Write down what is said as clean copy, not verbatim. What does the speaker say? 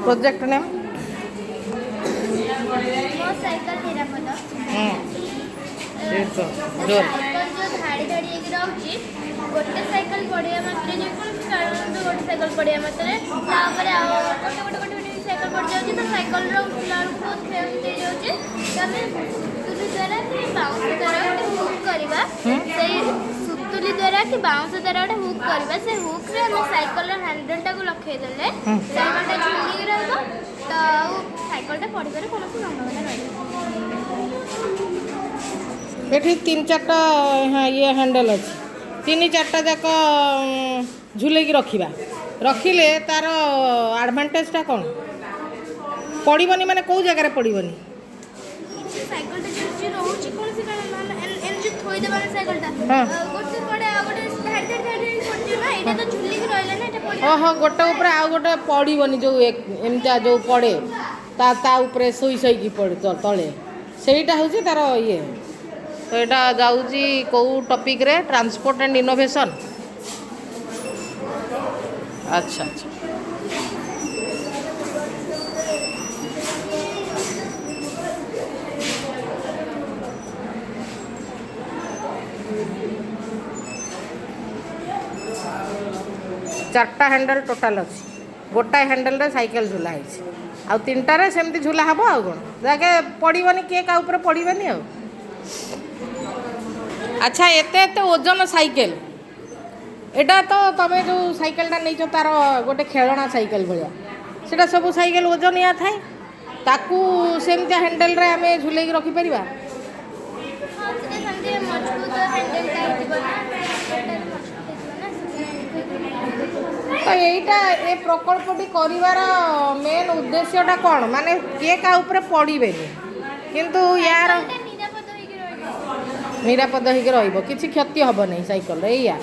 Project name ମୋ cycle ନିରାପଦ। तो जोर ସାଇକେଲ ଯୋଉ ଧାଡ଼ି ଧାଡ଼ି ହେଇକି ରହୁଛି ଗୋଟେ ସାଇକେଲ ପଡ଼ିବା ମାତ୍ରେ ଯେକୌଣସି କାରଣରୁ ଗୋଟେ ସାଇକେଲ ପଡ଼ିବା ମାତ୍ରେ ତା ଉପରେ ଆଉ ଗୋଟେ ସାଇକେଲ ପଡ଼ିଯାଉଛି ତ ସାଇକେଲର ଉଠିଲା ବେଳକୁ ବହୁତ କ୍ଷୟକ୍ଷତି ହେଇଯାଉଛି। ତ ଆମେ ସୁତୁଲି ଦ୍ୱାରା କି ବାଉଁଶ ଦ୍ୱାରା ଗୋଟେ ହୁକ୍ କରିବା ସେଇ ସୁତୁଲି ଦ୍ୱାରା କି ବାଉଁଶ ଦ୍ୱାରା ଗୋଟେ ହୁକ୍ କରିବା ସେ ହୁକ୍ରେ ଆମେ ସାଇକେଲର ହ୍ୟାଣ୍ଡେଲଟାକୁ ଲଖେଇଦେଲେ ସାଇକେଲଟା ଝୁଲିକି ରହିବ ତ ଆଉ ସାଇକେଲଟା ପଡ଼ିବାରେ କୌଣସି ସମ୍ଭାବନା ରହିବ। ये 3-4टा ये हैंडल अच्छी 3-4टा जाक झूले की रखा रखिले तार एडवांटेजटा कौन पड़ोनी माने कौ जगार पड़ोनी साइकेलटा जो रोचे कौन सी एन जो थोई देबार साइकेलटा गोटे पड़े आ गोटे धाड़ी धाड़ी धाड़ी पड़जे ना एटा तो झुली के रहला ना एटा पड़ी ओहो गोटे ऊपर आ गोटे पड़ोनी जो एमता जो पड़े ता ऊपर सोई सोई पड़े तले सेटा हूँ तार ये तो यहाँ जाऊँगी कौ टॉपिक रे ट्रांसपोर्ट एंड इनोवेशन अच्छा अच्छा चारटा हैंडल टोटाल अच्छी गोटाए हैंडल रे साइकिल झूला है आ 3टारे सेमती झूला हम आउ कौन जाके पड़ोनी किए का ऊपर पड़ोनी आ अच्छा एते एते ओजन साइकेल एटा तो तमें जो साइकेलटा नहीं तार गोटे खेलना साइकेल भाया सेटा सब साइकेल ओजन या थाए ताकू सेमती हैंडल रे आमे झूले रखिपर हां से संगे मजबूत हैंडलटा हितबो ना तो यहीटा ए प्रकल्पटी करिवार मेन उद्देश्यटा कौन माने किए का ऊपर पड़ेनि किंतु यार निरापद होकर रही किसी क्षति हम नहीं साइकेल या